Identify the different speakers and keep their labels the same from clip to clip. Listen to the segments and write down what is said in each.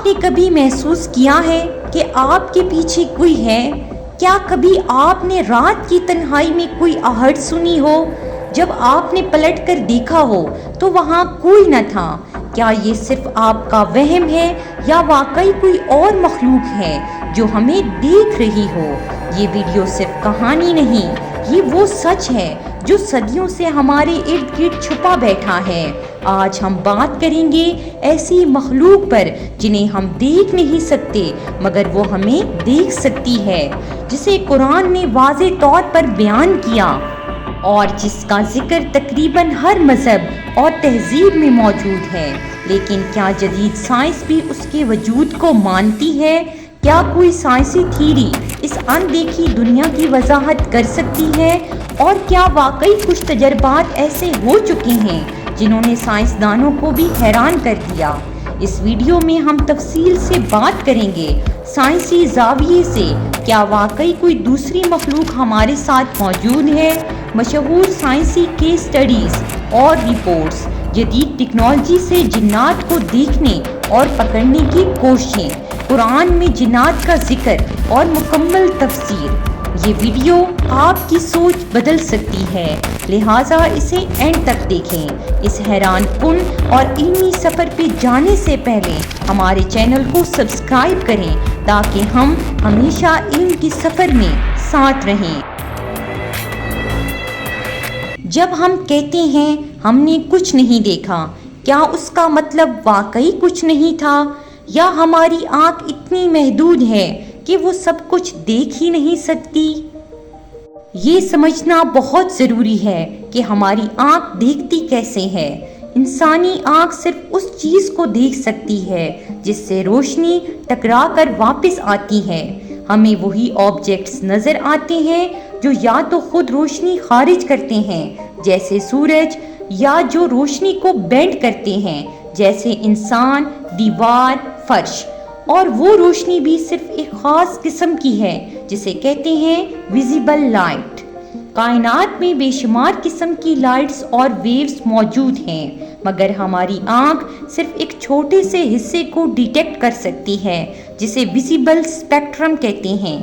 Speaker 1: آپ نے کبھی محسوس کیا ہے کہ آپ کے پیچھے کوئی ہے؟ کیا کبھی آپ نے رات کی تنہائی میں کوئی آہٹ سنی ہو؟ جب آپ نے پلٹ کر دیکھا ہو تو وہاں کوئی نہ تھا۔ کیا یہ صرف آپ کا وہم ہے یا واقعی کوئی اور مخلوق ہے جو ہمیں دیکھ رہی ہو؟ یہ ویڈیو صرف کہانی نہیں، یہ وہ سچ ہے جو صدیوں سے ہمارے ارد گرد چھپا بیٹھا ہے۔ آج ہم بات کریں گے ایسی مخلوق پر جنہیں ہم دیکھ نہیں سکتے مگر وہ ہمیں دیکھ سکتی ہے، جسے قرآن نے واضح طور پر بیان کیا اور جس کا ذکر تقریباً ہر مذہب اور تہذیب میں موجود ہے۔ لیکن کیا جدید سائنس بھی اس کے وجود کو مانتی ہے؟ کیا کوئی سائنسی تھیوری اس اندیکھی دنیا کی وضاحت کر سکتی ہے؟ اور کیا واقعی کچھ تجربات ایسے ہو چکے ہیں جنہوں نے سائنسدانوں کو بھی حیران کر دیا؟ اس ویڈیو میں ہم تفصیل سے بات کریں گے سائنسی زاویے سے، کیا واقعی کوئی دوسری مخلوق ہمارے ساتھ موجود ہے؟ مشہور سائنسی کیس سٹڈیز اور رپورٹس، جدید ٹیکنالوجی سے جنات کو دیکھنے اور پکڑنے کی کوششیں، قرآن میں جنات کا ذکر اور مکمل تفسیر۔ یہ ویڈیو آپ کی سوچ بدل سکتی ہے، لہٰذا اسے اینڈ تک دیکھیں۔ اس حیران کن اور علمی سفر پہ جانے سے پہلے ہمارے چینل کو سبسکرائب کریں تاکہ ہم ہمیشہ علم کی سفر میں ساتھ رہیں۔ جب ہم کہتے ہیں ہم نے کچھ نہیں دیکھا، کیا اس کا مطلب واقعی کچھ نہیں تھا، یا ہماری آنکھ اتنی محدود ہے کہ وہ سب کچھ دیکھ ہی نہیں سکتی؟ یہ سمجھنا بہت ضروری ہے کہ ہماری آنکھ دیکھتی کیسے ہے۔ انسانی آنکھ صرف اس چیز کو دیکھ سکتی ہے جس سے روشنی ٹکرا کر واپس آتی ہے۔ ہمیں وہی آبجیکٹس نظر آتے ہیں جو یا تو خود روشنی خارج کرتے ہیں جیسے سورج، یا جو روشنی کو بینڈ کرتے ہیں جیسے انسان، دیوار، فرش، اور وہ روشنی بھی صرف ایک خاص قسم کی ہے جسے کہتے ہیں ویزیبل لائٹ۔ کائنات میں بے شمار قسم کی لائٹس اور ویوز موجود ہیں، مگر ہماری آنکھ صرف ایک چھوٹے سے حصے کو ڈیٹیکٹ کر سکتی ہے جسے ویزیبل اسپیکٹرم کہتے ہیں،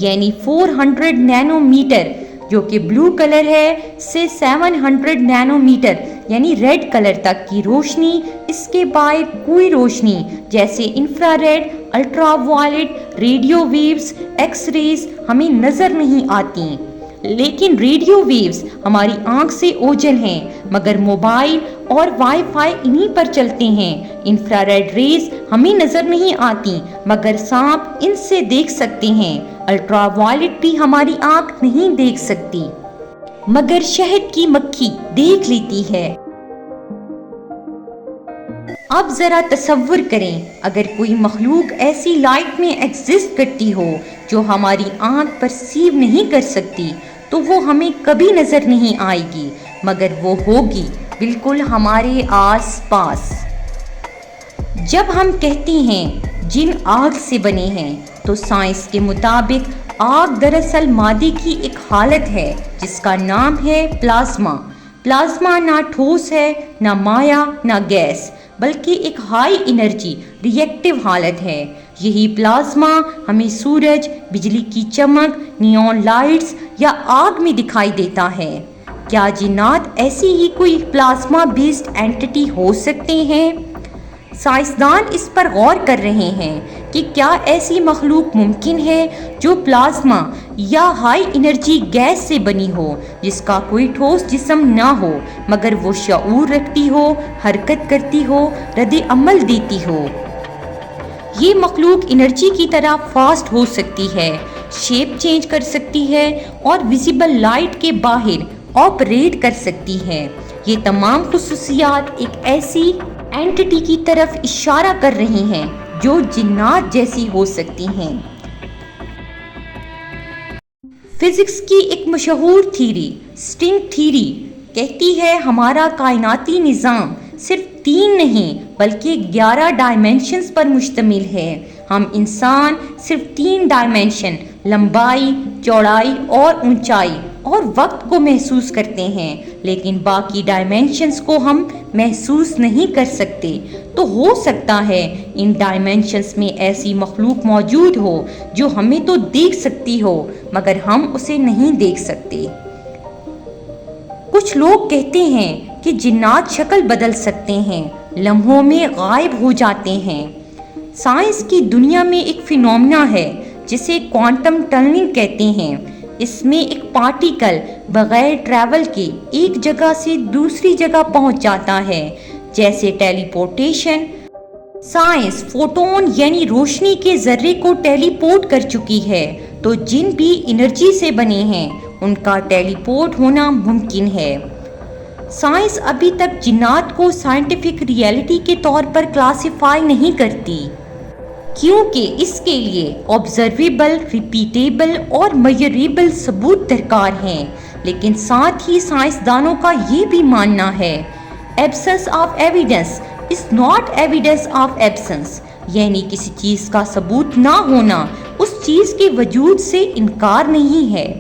Speaker 1: یعنی 400 نینو میٹر جو کہ بلو کلر ہے سے 700 نینو میٹر یعنی ریڈ کلر تک کی روشنی۔ اس کے باہر کوئی روشنی جیسے infrared, ultraviolet, radio waves, X rays ہمیں نظر نہیں آتی۔ لیکن ریڈیو ویوز ہماری آنکھ سے اوجھل ہیں، مگر موبائل اور وائی فائی انہی پر چلتے ہیں۔ انفرا ریڈ ریز ہمیں نظر نہیں آتی، مگر سانپ ان سے دیکھ سکتے ہیں۔ الٹرا وائلٹ بھی ہماری آنکھ نہیں دیکھ سکتی، مگر شہد کی مکھی دیکھ لیتی ہے۔ اب ذرا تصور کریں اگر کوئی مخلوق ایسی لائٹ میں ایگزسٹ کرتی ہو جو ہماری آنکھ پرسیو نہیں کر سکتی، تو وہ ہمیں کبھی نظر نہیں آئے گی، مگر وہ ہوگی بالکل ہمارے آس پاس۔ جب ہم کہتے ہیں جن آگ سے بنے ہیں تو سائنس کے مطابق آگ دراصل مادے کی ایک حالت ہے جس کا نام ہے پلازما۔ پلازما نہ ٹھوس ہے، نہ مائع، نہ گیس، بلکہ ایک ہائی انرجی ری ایکٹیو حالت ہے۔ یہی پلازما ہمیں سورج، بجلی کی چمک، نیون لائٹس یا آگ میں دکھائی دیتا ہے۔ کیا جنات ایسی ہی کوئی پلازما بیسڈ اینٹی ہو سکتے ہیں؟ سائنسدان اس پر غور کر رہے ہیں کہ کیا ایسی مخلوق ممکن ہے جو پلازما یا ہائی انرجی گیس سے بنی ہو، جس کا کوئی ٹھوس جسم نہ ہو مگر وہ شعور رکھتی ہو، حرکت کرتی ہو، رد عمل دیتی ہو۔ یہ مخلوق انرجی کی طرح فاسٹ ہو سکتی ہے، شیپ چینج کر سکتی ہے اور ویزیبل لائٹ کے باہر آپریٹ کر سکتی ہے۔ یہ تمام خصوصیات ایک ایسی اینٹی کی طرف اشارہ کر رہی ہیں جو جنات جیسی ہو سکتی ہیں۔ فزکس کی ایک مشہور تھیوری، سٹرنگ تھیوری، کہتی ہے ہمارا کائناتی نظام صرف 3 نہیں بلکہ 11 ڈائمینشنز پر مشتمل ہے۔ ہم انسان صرف 3 ڈائمینشن، لمبائی، چوڑائی اور اونچائی اور وقت کو محسوس کرتے ہیں، لیکن باقی ڈائمینشنز کو ہم محسوس نہیں کر سکتے۔ تو ہو سکتا ہے ان ڈائمینشنز میں ایسی مخلوق موجود ہو جو ہمیں تو دیکھ سکتی ہو مگر ہم اسے نہیں دیکھ سکتے۔ کچھ لوگ کہتے ہیں کہ جنات شکل بدل سکتے ہیں، لمحوں میں غائب ہو جاتے ہیں۔ سائنس کی دنیا میں ایک فینومینا ہے جسے کوانٹم ٹنلنگ کہتے ہیں۔ اس میں ایک پارٹیکل بغیر ٹریول کے ایک جگہ سے دوسری جگہ پہنچ جاتا ہے، جیسے ٹیلی پورٹیشن۔ سائنس فوٹون یعنی روشنی کے ذرے کو ٹیلی پورٹ کر چکی ہے، تو جن بھی انرجی سے بنے ہیں ان کا ٹیلی پورٹ ہونا ممکن ہے۔ سائنس ابھی تک جنات کو سائنٹیفک ریئلٹی کے طور پر کلاسیفائی نہیں کرتی، کیونکہ اس کے لیے آبزرویبل، ریپیٹیبل اور میئریبل ثبوت درکار ہیں۔ لیکن ساتھ ہی سائنسدانوں کا یہ بھی ماننا ہے، absence of evidence is not evidence of absence, یعنی کسی چیز کا ثبوت نہ ہونا اس چیز کے وجود سے انکار نہیں ہے۔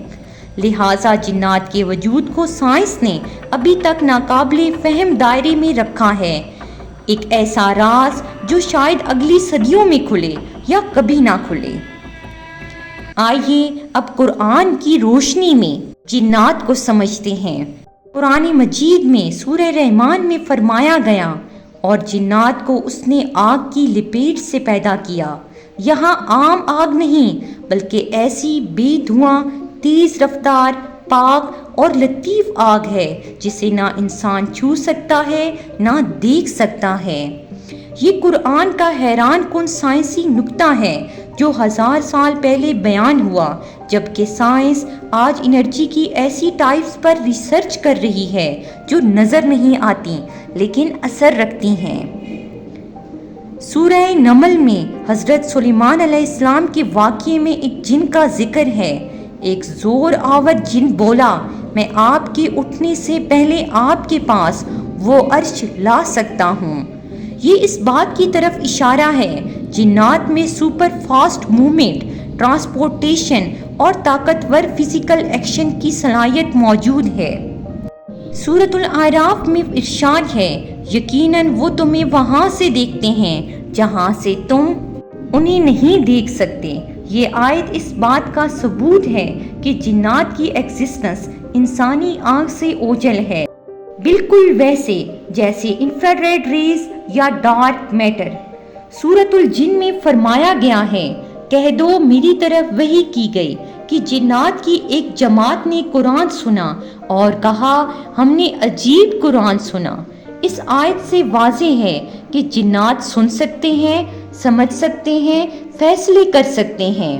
Speaker 1: لہٰذا جنات کے وجود کو سائنس نے ابھی تک ناقابل فہم دائرے میں رکھا ہے، ایک ایسا راز جو شاید اگلی صدیوں میں کھلے یا کبھی نہ کھلے۔ آئیے اب قرآن کی روشنی میں جنات کو سمجھتے ہیں۔ قرآن مجید میں سورہ رحمان میں فرمایا گیا، اور جنات کو اس نے آگ کی لپیٹ سے پیدا کیا۔ یہاں عام آگ نہیں بلکہ ایسی بے دھواں، تیز رفتار، پاک اور لطیف آگ ہے جسے نہ انسان چھو سکتا ہے نہ دیکھ سکتا ہے۔ یہ قرآن کا حیران کن سائنسی نکتہ ہے جو 1000 سال پہلے بیان ہوا، جبکہ سائنس آج انرجی کی ایسی ٹائپس پر ریسرچ کر رہی ہے جو نظر نہیں آتی لیکن اثر رکھتی ہیں۔ سورہ نمل میں حضرت سلیمان علیہ السلام کے واقعے میں ایک جن کا ذکر ہے۔ ایک زور آور جن بولا، میں آپ کے اٹھنے سے پہلے آپ کے پاس وہ عرش لا سکتا ہوں۔ یہ اس بات کی طرف اشارہ ہے جنات میں سپر فاسٹ موومنٹ، ٹرانسپورٹیشن اور طاقتور فزیکل ایکشن کی صلاحیت موجود ہے۔ سورۃ الاعراف میں ارشاد ہے، یقیناً وہ تمہیں وہاں سے دیکھتے ہیں جہاں سے تم انہیں نہیں دیکھ سکتے۔ یہ آیت اس بات کا ثبوت ہے کہ جنات کی ایگزسٹنس انسانی آنکھ سے اوجھل ہے، بالکل ویسے جیسے انفراریڈ ریز یا ڈارک میٹر۔ سورۃ الجن میں فرمایا گیا ہے، کہہ دو میری طرف وحی کی گئی کہ جنات کی ایک جماعت نے قرآن سنا اور کہا ہم نے عجیب قرآن سنا۔ اس آیت سے واضح ہے کہ جنات سن سکتے ہیں، سمجھ سکتے ہیں، فیصلے کر سکتے ہیں۔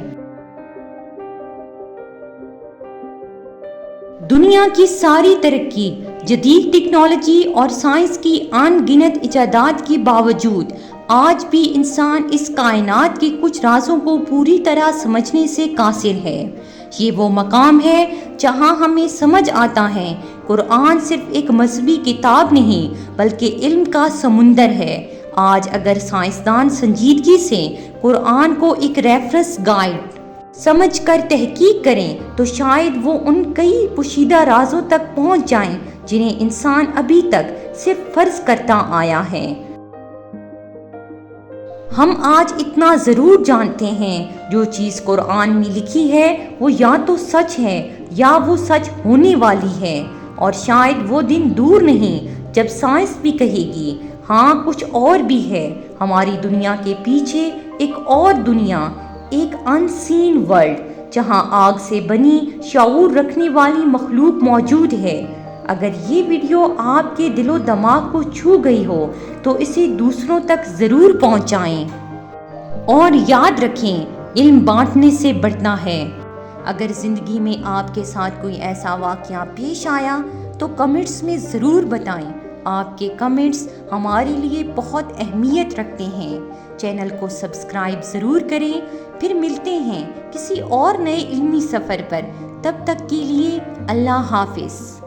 Speaker 1: دنیا کی ساری ترقی، جدید ٹیکنالوجی اور سائنس کی ان گنت ایجادات کے باوجود آج بھی انسان اس کائنات کے کچھ رازوں کو پوری طرح سمجھنے سے قاصر ہے۔ یہ وہ مقام ہے جہاں ہمیں سمجھ آتا ہے قرآن صرف ایک مذہبی کتاب نہیں بلکہ علم کا سمندر ہے۔ آج اگر سائنسدان سنجیدگی سے قرآن کو ایک ریفرنس گائیڈ سمجھ کر تحقیق کریں تو شاید وہ ان کئی پوشیدہ رازوں تک پہنچ جائیں جنہیں انسان ابھی تک صرف فرض کرتا آیا ہے۔ ہم آج اتنا ضرور جانتے ہیں، جو چیز قرآن میں لکھی ہے وہ یا تو سچ ہے یا وہ سچ ہونے والی ہے، اور شاید وہ دن دور نہیں جب سائنس بھی کہے گی ہاں کچھ اور بھی ہے۔ ہماری دنیا کے پیچھے ایک اور دنیا، ایک ان سین ورلڈ، جہاں آگ سے بنی شعور رکھنے والی مخلوق موجود ہے۔ اگر یہ ویڈیو آپ کے دل و دماغ کو چھو گئی ہو تو اسے دوسروں تک ضرور پہنچائیں، اور یاد رکھیں علم بانٹنے سے بڑھتا ہے۔ اگر زندگی میں آپ کے ساتھ کوئی ایسا واقعہ پیش آیا تو کمنٹس میں ضرور بتائیں۔ آپ کے کمنٹس ہمارے لیے بہت اہمیت رکھتے ہیں۔ چینل کو سبسکرائب ضرور کریں۔ پھر ملتے ہیں کسی اور نئے علمی سفر پر، تب تک کے لیے اللہ حافظ۔